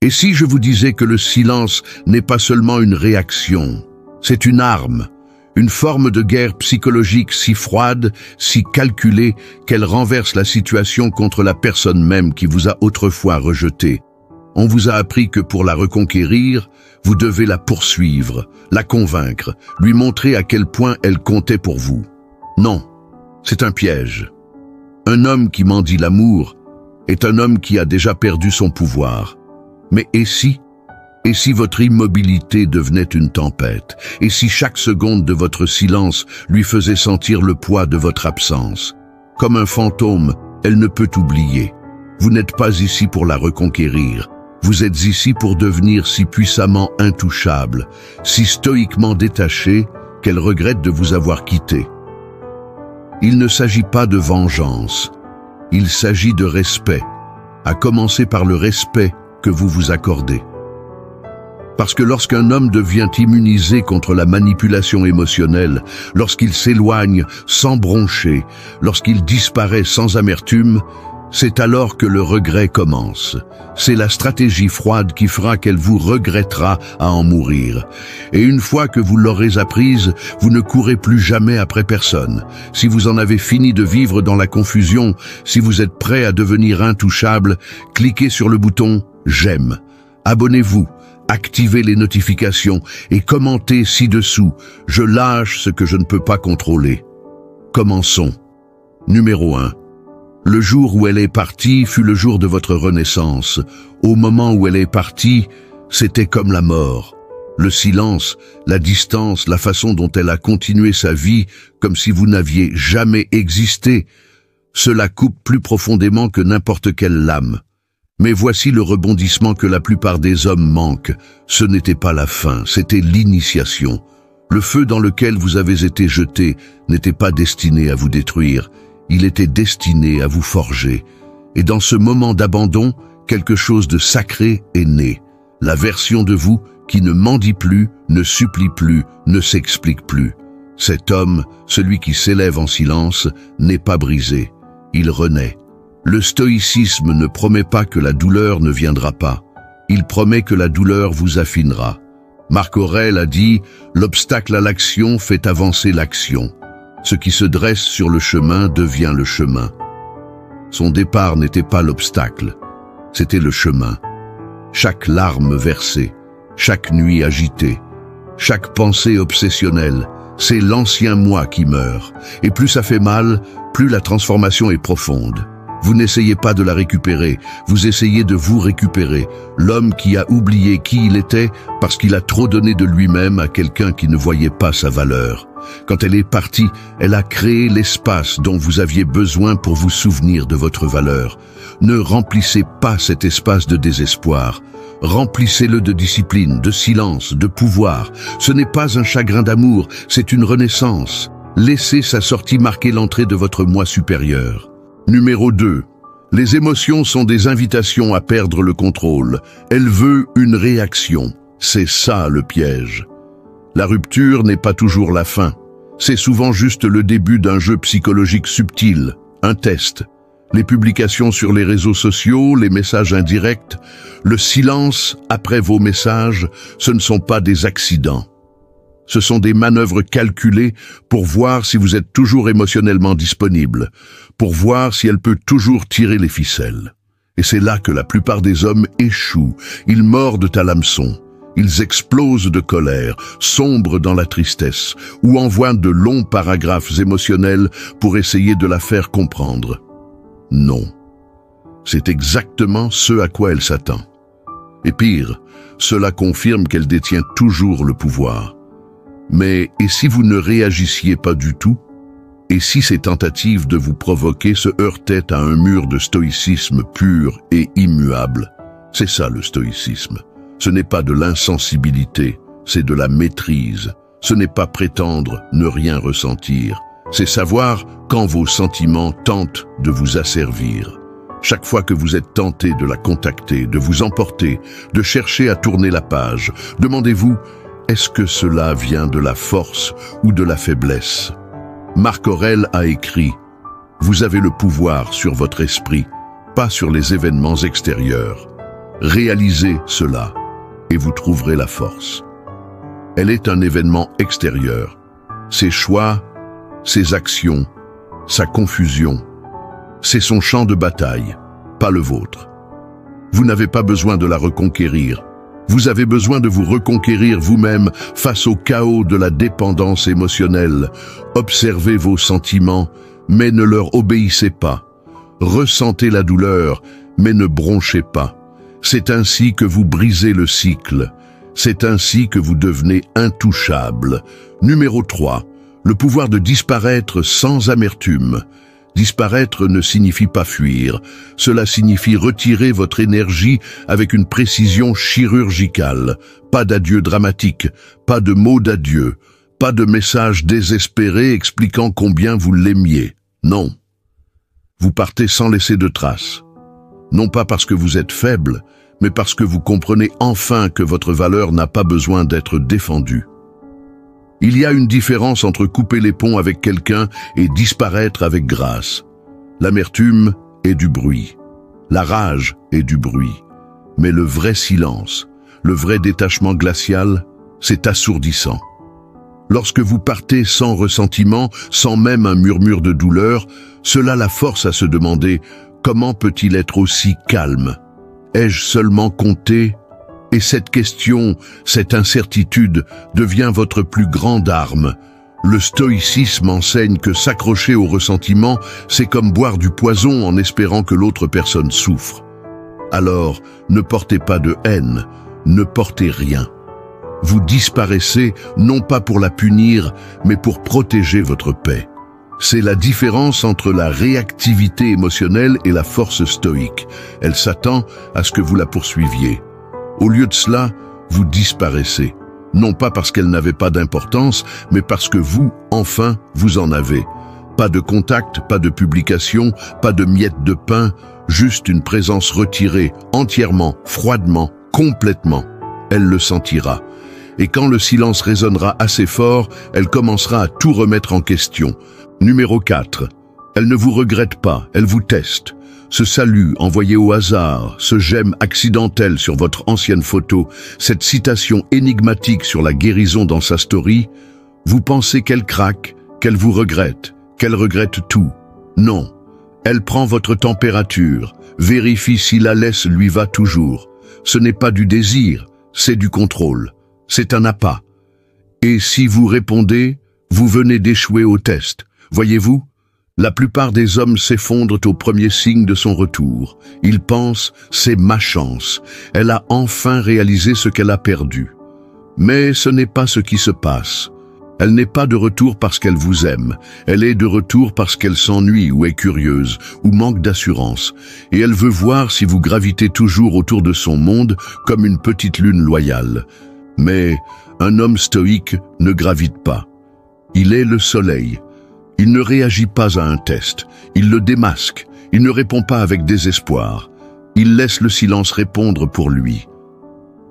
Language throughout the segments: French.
Et si je vous disais que le silence n'est pas seulement une réaction, c'est une arme, une forme de guerre psychologique si froide, si calculée, qu'elle renverse la situation contre la personne même qui vous a autrefois rejeté. On vous a appris que pour la reconquérir, vous devez la poursuivre, la convaincre, lui montrer à quel point elle comptait pour vous. Non, c'est un piège. Un homme qui mendie l'amour est un homme qui a déjà perdu son pouvoir. Mais et si votre immobilité devenait une tempête? Et si chaque seconde de votre silence lui faisait sentir le poids de votre absence? Comme un fantôme, elle ne peut oublier. Vous n'êtes pas ici pour la reconquérir. Vous êtes ici pour devenir si puissamment intouchable, si stoïquement détaché, qu'elle regrette de vous avoir quitté. Il ne s'agit pas de vengeance. Il s'agit de respect, à commencer par le respect que vous vous accordez. Parce que lorsqu'un homme devient immunisé contre la manipulation émotionnelle, lorsqu'il s'éloigne sans broncher, lorsqu'il disparaît sans amertume, c'est alors que le regret commence. C'est la stratégie froide qui fera qu'elle vous regrettera à en mourir. Et une fois que vous l'aurez apprise, vous ne courez plus jamais après personne. Si vous en avez fini de vivre dans la confusion, si vous êtes prêt à devenir intouchable, cliquez sur le bouton « J'aime ». Abonnez-vous, activez les notifications et commentez ci-dessous « Je lâche ce que je ne peux pas contrôler ». Commençons. Numéro 1. Le jour où elle est partie fut le jour de votre renaissance. Au moment où elle est partie, c'était comme la mort. Le silence, la distance, la façon dont elle a continué sa vie, comme si vous n'aviez jamais existé, cela coupe plus profondément que n'importe quelle lame. Mais voici le rebondissement que la plupart des hommes manquent. Ce n'était pas la fin, c'était l'initiation. Le feu dans lequel vous avez été jeté n'était pas destiné à vous détruire. Il était destiné à vous forger. Et dans ce moment d'abandon, quelque chose de sacré est né. La version de vous qui ne mendie plus, ne supplie plus, ne s'explique plus. Cet homme, celui qui s'élève en silence, n'est pas brisé. Il renaît. Le stoïcisme ne promet pas que la douleur ne viendra pas. Il promet que la douleur vous affinera. Marc Aurèle a dit « L'obstacle à l'action fait avancer l'action ». Ce qui se dresse sur le chemin devient le chemin. Son départ n'était pas l'obstacle, c'était le chemin. Chaque larme versée, chaque nuit agitée, chaque pensée obsessionnelle, c'est l'ancien moi qui meurt. Et plus ça fait mal, plus la transformation est profonde. Vous n'essayez pas de la récupérer, vous essayez de vous récupérer. L'homme qui a oublié qui il était parce qu'il a trop donné de lui-même à quelqu'un qui ne voyait pas sa valeur. Quand elle est partie, elle a créé l'espace dont vous aviez besoin pour vous souvenir de votre valeur. Ne remplissez pas cet espace de désespoir. Remplissez-le de discipline, de silence, de pouvoir. Ce n'est pas un chagrin d'amour, c'est une renaissance. Laissez sa sortie marquer l'entrée de votre moi supérieur. Numéro 2. Les émotions sont des invitations à perdre le contrôle. Elle veut une réaction. C'est ça le piège. La rupture n'est pas toujours la fin. C'est souvent juste le début d'un jeu psychologique subtil, un test. Les publications sur les réseaux sociaux, les messages indirects, le silence après vos messages, ce ne sont pas des accidents. Ce sont des manœuvres calculées pour voir si vous êtes toujours émotionnellement disponible, pour voir si elle peut toujours tirer les ficelles. Et c'est là que la plupart des hommes échouent, ils mordent à l'hameçon. Ils explosent de colère, sombrent dans la tristesse, ou envoient de longs paragraphes émotionnels pour essayer de la faire comprendre. Non. C'est exactement ce à quoi elle s'attend. Et pire, cela confirme qu'elle détient toujours le pouvoir. Mais et si vous ne réagissiez pas du tout? Et si ces tentatives de vous provoquer se heurtaient à un mur de stoïcisme pur et immuable? C'est ça le stoïcisme. Ce n'est pas de l'insensibilité, c'est de la maîtrise. Ce n'est pas prétendre ne rien ressentir. C'est savoir quand vos sentiments tentent de vous asservir. Chaque fois que vous êtes tenté de la contacter, de vous emporter, de chercher à tourner la page, demandez-vous, est-ce que cela vient de la force ou de la faiblesse? Marc Aurèle a écrit « Vous avez le pouvoir sur votre esprit, pas sur les événements extérieurs. Réalisez cela et vous trouverez la force. Elle est un événement extérieur. Ses choix, ses actions, sa confusion, c'est son champ de bataille, pas le vôtre. Vous n'avez pas besoin de la reconquérir. Vous avez besoin de vous reconquérir vous-même face au chaos de la dépendance émotionnelle. Observez vos sentiments, mais ne leur obéissez pas. Ressentez la douleur, mais ne bronchez pas. C'est ainsi que vous brisez le cycle. C'est ainsi que vous devenez intouchable. Numéro 3. Le pouvoir de disparaître sans amertume. Disparaître ne signifie pas fuir. Cela signifie retirer votre énergie avec une précision chirurgicale. Pas d'adieu dramatique, pas de mots d'adieu, pas de message désespéré expliquant combien vous l'aimiez. Non. Vous partez sans laisser de traces. Non pas parce que vous êtes faible, mais parce que vous comprenez enfin que votre valeur n'a pas besoin d'être défendue. Il y a une différence entre couper les ponts avec quelqu'un et disparaître avec grâce. L'amertume est du bruit. La rage est du bruit. Mais le vrai silence, le vrai détachement glacial, c'est assourdissant. Lorsque vous partez sans ressentiment, sans même un murmure de douleur, cela la force à se demander « Comment peut-il être aussi calme ? Ai-je seulement compté ?» Et cette question, cette incertitude, devient votre plus grande arme. Le stoïcisme enseigne que s'accrocher au ressentiment, c'est comme boire du poison en espérant que l'autre personne souffre. Alors, ne portez pas de haine, ne portez rien. Vous disparaissez non pas pour la punir, mais pour protéger votre paix. C'est la différence entre la réactivité émotionnelle et la force stoïque. Elle s'attend à ce que vous la poursuiviez. Au lieu de cela, vous disparaissez. Non pas parce qu'elle n'avait pas d'importance, mais parce que vous, enfin, vous en avez. Pas de contact, pas de publication, pas de miettes de pain, juste une présence retirée, entièrement, froidement, complètement. Elle le sentira. Et quand le silence résonnera assez fort, elle commencera à tout remettre en question. Numéro 4. Elle ne vous regrette pas, elle vous teste. Ce salut envoyé au hasard, ce j'aime accidentel sur votre ancienne photo, cette citation énigmatique sur la guérison dans sa story, vous pensez qu'elle craque, qu'elle vous regrette, qu'elle regrette tout. Non, elle prend votre température, vérifie si la laisse lui va toujours. Ce n'est pas du désir, c'est du contrôle, c'est un appât. Et si vous répondez, vous venez d'échouer au test. Voyez-vous ? La plupart des hommes s'effondrent au premier signe de son retour. Ils pensent « c'est ma chance, elle a enfin réalisé ce qu'elle a perdu ». Mais ce n'est pas ce qui se passe. Elle n'est pas de retour parce qu'elle vous aime, elle est de retour parce qu'elle s'ennuie ou est curieuse, ou manque d'assurance, et elle veut voir si vous gravitez toujours autour de son monde comme une petite lune loyale. Mais un homme stoïque ne gravite pas. Il est le soleil. Il ne réagit pas à un test, il le démasque, il ne répond pas avec désespoir, il laisse le silence répondre pour lui.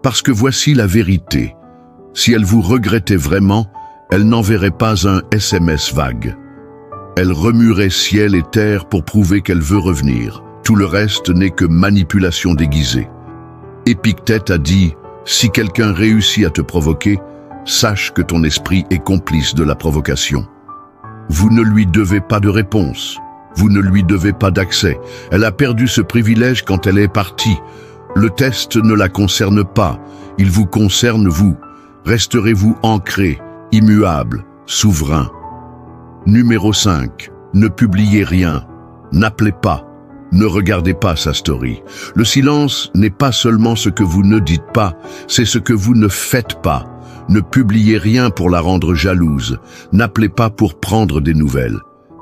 Parce que voici la vérité, si elle vous regrettait vraiment, elle n'enverrait pas un SMS vague. Elle remuerait ciel et terre pour prouver qu'elle veut revenir, tout le reste n'est que manipulation déguisée. Épictète a dit, si quelqu'un réussit à te provoquer, sache que ton esprit est complice de la provocation. Vous ne lui devez pas de réponse, vous ne lui devez pas d'accès. Elle a perdu ce privilège quand elle est partie. Le test ne la concerne pas, il vous concerne vous. Resterez-vous ancré, immuable, souverain. Numéro 5. Ne publiez rien, n'appelez pas, ne regardez pas sa story. Le silence n'est pas seulement ce que vous ne dites pas, c'est ce que vous ne faites pas. Ne publiez rien pour la rendre jalouse, n'appelez pas pour prendre des nouvelles.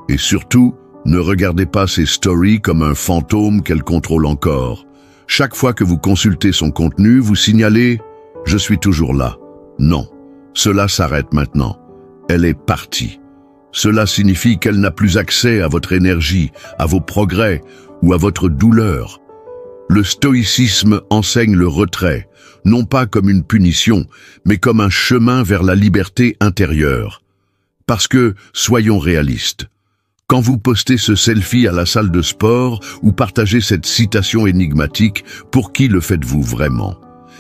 Et surtout, ne regardez pas ses stories comme un fantôme qu'elle contrôle encore. Chaque fois que vous consultez son contenu, vous signalez « Je suis toujours là ». Non, cela s'arrête maintenant. Elle est partie. Cela signifie qu'elle n'a plus accès à votre énergie, à vos progrès ou à votre douleur. Le stoïcisme enseigne le retrait, non pas comme une punition, mais comme un chemin vers la liberté intérieure. Parce que, soyons réalistes, Quand vous postez ce selfie à la salle de sport ou partagez cette citation énigmatique, pour qui le faites-vous vraiment?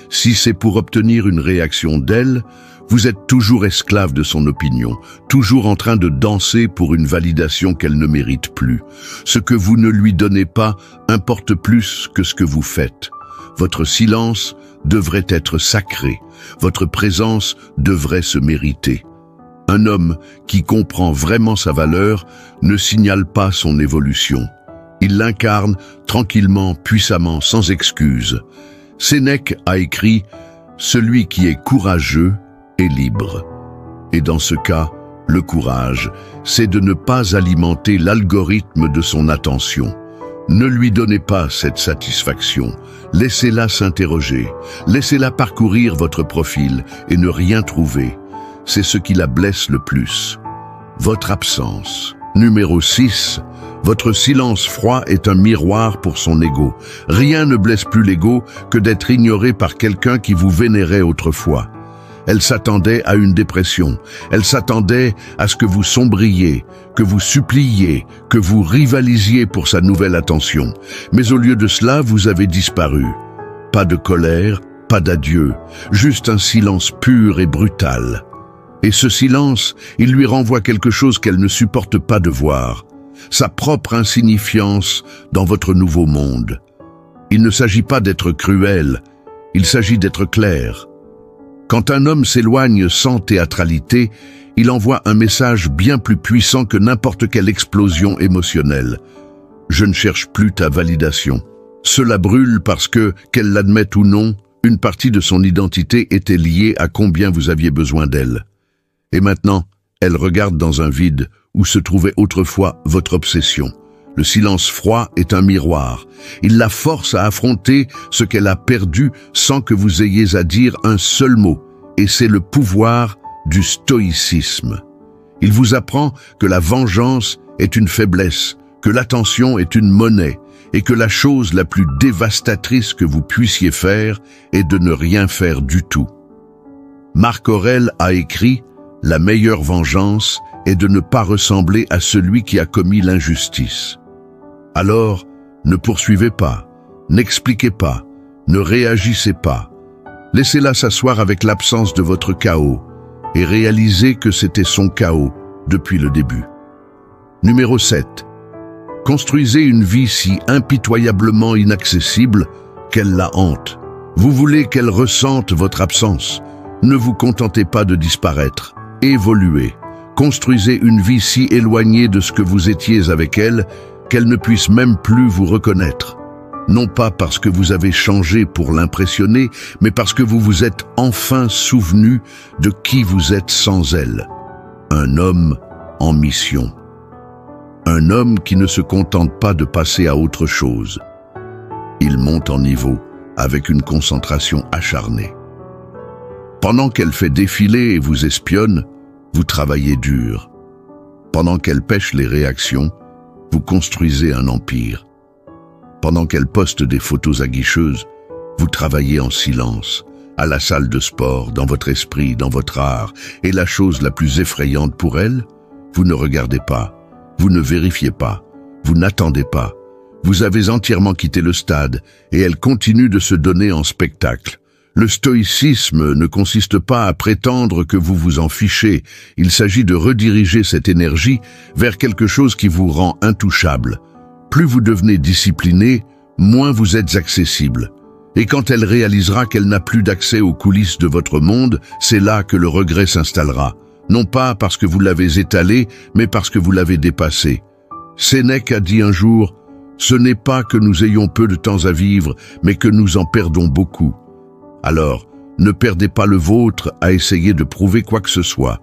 Si c'est pour obtenir une réaction d'elle, vous êtes toujours esclave de son opinion, toujours en train de danser pour une validation qu'elle ne mérite plus. Ce que vous ne lui donnez pas importe plus que ce que vous faites. Votre silence devrait être sacré, votre présence devrait se mériter. Un homme qui comprend vraiment sa valeur ne signale pas son évolution. Il l'incarne tranquillement, puissamment, sans excuse. Sénèque a écrit « Celui qui est courageux est libre ». Et dans ce cas, le courage, c'est de ne pas alimenter l'algorithme de son attention. Ne lui donnez pas cette satisfaction. Laissez-la s'interroger. Laissez-la parcourir votre profil et ne rien trouver. C'est ce qui la blesse le plus. Votre absence. Numéro 6. Votre silence froid est un miroir pour son ego. Rien ne blesse plus l'ego que d'être ignoré par quelqu'un qui vous vénérait autrefois. Elle s'attendait à une dépression. Elle s'attendait à ce que vous sombriez, que vous suppliiez, que vous rivalisiez pour sa nouvelle attention. Mais au lieu de cela, vous avez disparu. Pas de colère, pas d'adieu, juste un silence pur et brutal. Et ce silence, il lui renvoie quelque chose qu'elle ne supporte pas de voir, sa propre insignifiance dans votre nouveau monde. Il ne s'agit pas d'être cruel, il s'agit d'être clair. Quand un homme s'éloigne sans théâtralité, il envoie un message bien plus puissant que n'importe quelle explosion émotionnelle. Je ne cherche plus ta validation. Cela brûle parce que, qu'elle l'admette ou non, une partie de son identité était liée à combien vous aviez besoin d'elle. Et maintenant, elle regarde dans un vide où se trouvait autrefois votre obsession. Le silence froid est un miroir. Il la force à affronter ce qu'elle a perdu sans que vous ayez à dire un seul mot. Et c'est le pouvoir du stoïcisme. Il vous apprend que la vengeance est une faiblesse, que l'attention est une monnaie, et que la chose la plus dévastatrice que vous puissiez faire est de ne rien faire du tout. Marc Aurèle a écrit « La meilleure vengeance est de ne pas ressembler à celui qui a commis l'injustice ». Alors, ne poursuivez pas, n'expliquez pas, ne réagissez pas. Laissez-la s'asseoir avec l'absence de votre chaos et réalisez que c'était son chaos depuis le début. Numéro 7. Construisez une vie si impitoyablement inaccessible qu'elle la hante. Vous voulez qu'elle ressente votre absence. Ne vous contentez pas de disparaître. Évoluez. Construisez une vie si éloignée de ce que vous étiez avec elle qu'elle ne puisse même plus vous reconnaître. Non pas parce que vous avez changé pour l'impressionner, mais parce que vous vous êtes enfin souvenu de qui vous êtes sans elle. Un homme en mission. Un homme qui ne se contente pas de passer à autre chose. Il monte en niveau avec une concentration acharnée. Pendant qu'elle fait défiler et vous espionne, vous travaillez dur. Pendant qu'elle pêche les réactions, vous construisez un empire. Pendant qu'elle poste des photos aguicheuses, vous travaillez en silence, à la salle de sport, dans votre esprit, dans votre art. Et la chose la plus effrayante pour elle, vous ne regardez pas, vous ne vérifiez pas, vous n'attendez pas. Vous avez entièrement quitté le stade et elle continue de se donner en spectacle. Le stoïcisme ne consiste pas à prétendre que vous vous en fichez. Il s'agit de rediriger cette énergie vers quelque chose qui vous rend intouchable. Plus vous devenez discipliné, moins vous êtes accessible. Et quand elle réalisera qu'elle n'a plus d'accès aux coulisses de votre monde, c'est là que le regret s'installera. Non pas parce que vous l'avez étalé, mais parce que vous l'avez dépassé. Sénèque a dit un jour, « Ce n'est pas que nous ayons peu de temps à vivre, mais que nous en perdons beaucoup. » Alors, ne perdez pas le vôtre à essayer de prouver quoi que ce soit.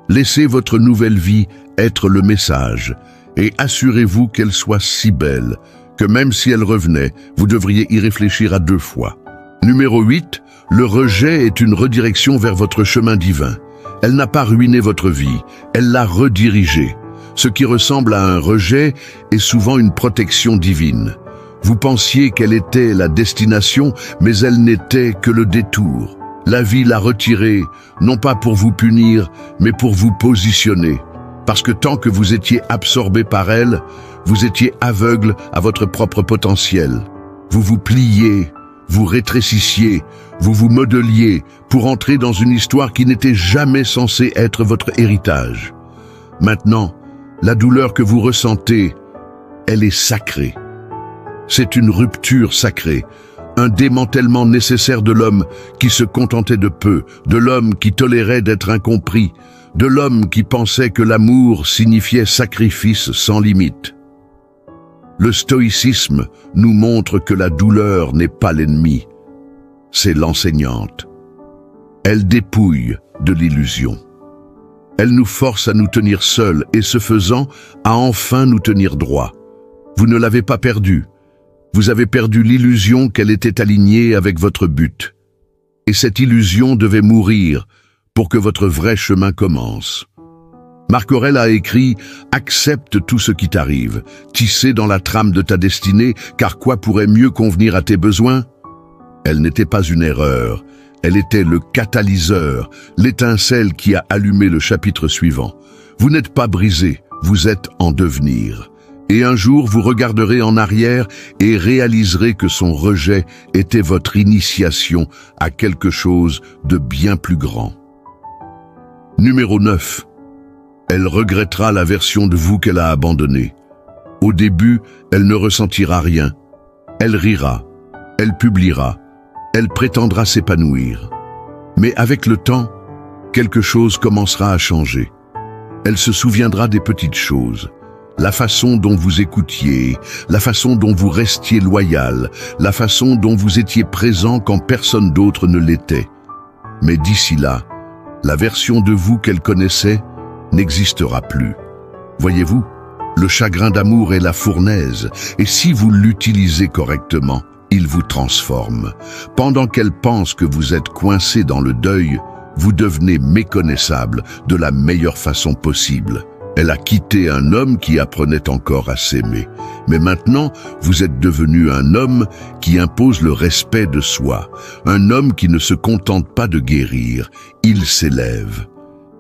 Laissez votre nouvelle vie être le message et assurez-vous qu'elle soit si belle que même si elle revenait, vous devriez y réfléchir à 2 fois. Numéro 8, le rejet est une redirection vers votre chemin divin. Elle n'a pas ruiné votre vie, elle l'a redirigée. Ce qui ressemble à un rejet est souvent une protection divine. Vous pensiez qu'elle était la destination, mais elle n'était que le détour. La vie l'a retirée, non pas pour vous punir, mais pour vous positionner. Parce que tant que vous étiez absorbé par elle, vous étiez aveugle à votre propre potentiel. Vous vous pliez, vous rétrécissiez, vous vous modeliez pour entrer dans une histoire qui n'était jamais censée être votre héritage. Maintenant, la douleur que vous ressentez, elle est sacrée. C'est une rupture sacrée, un démantèlement nécessaire de l'homme qui se contentait de peu, de l'homme qui tolérait d'être incompris, de l'homme qui pensait que l'amour signifiait sacrifice sans limite. Le stoïcisme nous montre que la douleur n'est pas l'ennemi, c'est l'enseignante. Elle dépouille de l'illusion. Elle nous force à nous tenir seuls et, ce faisant, à enfin nous tenir droit. Vous ne l'avez pas perdue. Vous avez perdu l'illusion qu'elle était alignée avec votre but. Et cette illusion devait mourir pour que votre vrai chemin commence. Marc Aurèle a écrit « Accepte tout ce qui t'arrive, tissé dans la trame de ta destinée, car quoi pourrait mieux convenir à tes besoins ?» Elle n'était pas une erreur, elle était le catalyseur, l'étincelle qui a allumé le chapitre suivant. Vous n'êtes pas brisé, vous êtes en devenir. Et un jour, vous regarderez en arrière et réaliserez que son rejet était votre initiation à quelque chose de bien plus grand. Numéro 9. Elle regrettera la version de vous qu'elle a abandonnée. Au début, elle ne ressentira rien. Elle rira, elle publiera, elle prétendra s'épanouir. Mais avec le temps, quelque chose commencera à changer. Elle se souviendra des petites choses. La façon dont vous écoutiez, la façon dont vous restiez loyal, la façon dont vous étiez présent quand personne d'autre ne l'était. Mais d'ici là, la version de vous qu'elle connaissait n'existera plus. Voyez-vous, le chagrin d'amour est la fournaise, et si vous l'utilisez correctement, il vous transforme. Pendant qu'elle pense que vous êtes coincé dans le deuil, vous devenez méconnaissable de la meilleure façon possible. Elle a quitté un homme qui apprenait encore à s'aimer. Mais maintenant, vous êtes devenu un homme qui impose le respect de soi. Un homme qui ne se contente pas de guérir, il s'élève.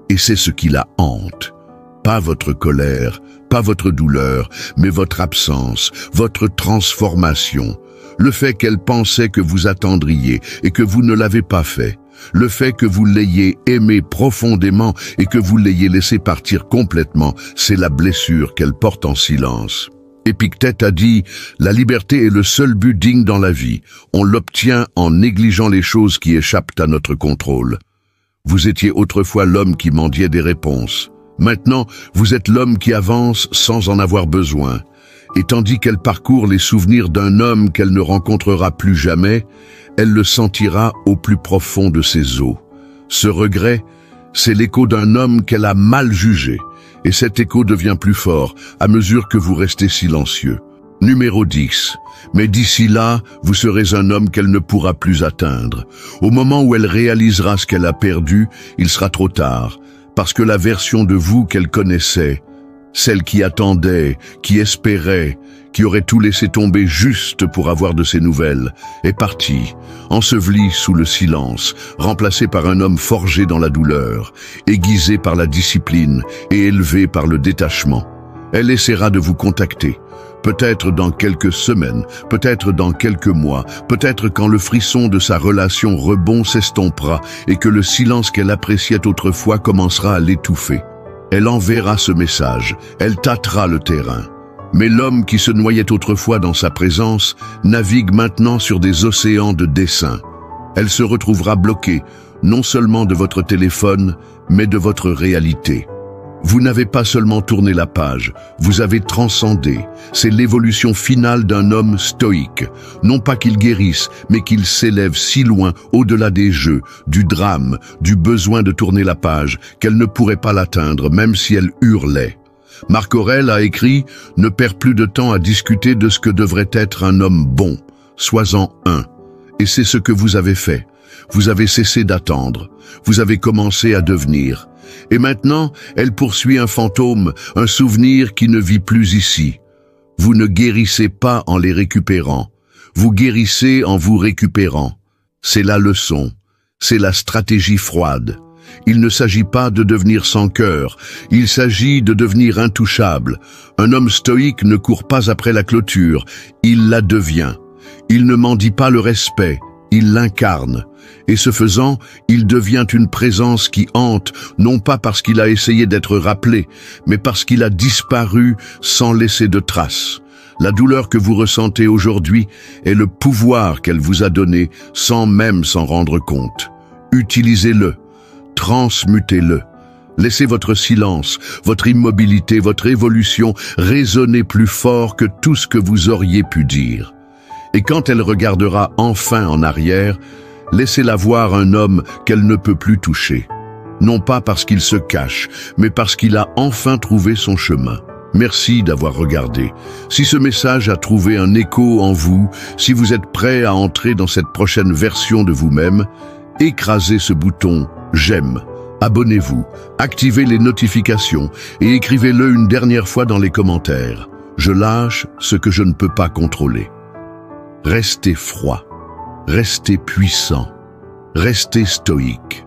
Et c'est ce qui la hante. Pas votre colère, pas votre douleur, mais votre absence, votre transformation. Le fait qu'elle pensait que vous attendriez et que vous ne l'avez pas fait. Le fait que vous l'ayez aimé profondément et que vous l'ayez laissé partir complètement, c'est la blessure qu'elle porte en silence. Épictète a dit « La liberté est le seul but digne dans la vie. On l'obtient en négligeant les choses qui échappent à notre contrôle. » Vous étiez autrefois l'homme qui mendiait des réponses. Maintenant, vous êtes l'homme qui avance sans en avoir besoin. Et tandis qu'elle parcourt les souvenirs d'un homme qu'elle ne rencontrera plus jamais, elle le sentira au plus profond de ses os. Ce regret, c'est l'écho d'un homme qu'elle a mal jugé, et cet écho devient plus fort à mesure que vous restez silencieux. Numéro 10. Mais d'ici là, vous serez un homme qu'elle ne pourra plus atteindre. Au moment où elle réalisera ce qu'elle a perdu, il sera trop tard, parce que la version de vous qu'elle connaissait, celle qui attendait, qui espérait, qui aurait tout laissé tomber juste pour avoir de ses nouvelles, est partie, ensevelie sous le silence, remplacée par un homme forgé dans la douleur, aiguisé par la discipline et élevé par le détachement. Elle essaiera de vous contacter, peut-être dans quelques semaines, peut-être dans quelques mois, peut-être quand le frisson de sa relation rebond s'estompera et que le silence qu'elle appréciait autrefois commencera à l'étouffer. Elle enverra ce message, elle tâtera le terrain. Mais l'homme qui se noyait autrefois dans sa présence navigue maintenant sur des océans de dessein. Elle se retrouvera bloquée, non seulement de votre téléphone, mais de votre réalité. Vous n'avez pas seulement tourné la page, vous avez transcendé. C'est l'évolution finale d'un homme stoïque. Non pas qu'il guérisse, mais qu'il s'élève si loin au-delà des jeux, du drame, du besoin de tourner la page, qu'elle ne pourrait pas l'atteindre, même si elle hurlait. Marc Aurèle a écrit « Ne perds plus de temps à discuter de ce que devrait être un homme bon. Sois-en un. » Et c'est ce que vous avez fait. Vous avez cessé d'attendre. Vous avez commencé à devenir. Et maintenant, elle poursuit un fantôme, un souvenir qui ne vit plus ici. Vous ne guérissez pas en les récupérant. Vous guérissez en vous récupérant. C'est la leçon. C'est la stratégie froide. Il ne s'agit pas de devenir sans cœur, il s'agit de devenir intouchable. Un homme stoïque ne court pas après la clôture, il la devient. Il ne mendie pas le respect, il l'incarne. Et ce faisant, il devient une présence qui hante, non pas parce qu'il a essayé d'être rappelé, mais parce qu'il a disparu sans laisser de traces. La douleur que vous ressentez aujourd'hui est le pouvoir qu'elle vous a donné sans même s'en rendre compte. Utilisez-le, transmutez-le. Laissez votre silence, votre immobilité, votre évolution résonner plus fort que tout ce que vous auriez pu dire. Et quand elle regardera enfin en arrière, laissez-la voir un homme qu'elle ne peut plus toucher. Non pas parce qu'il se cache, mais parce qu'il a enfin trouvé son chemin. Merci d'avoir regardé. Si ce message a trouvé un écho en vous, si vous êtes prêt à entrer dans cette prochaine version de vous-même, écrasez ce bouton « J'aime ». Abonnez-vous, activez les notifications et écrivez-le une dernière fois dans les commentaires. Je lâche ce que je ne peux pas contrôler. Restez froid, restez puissant, restez stoïque.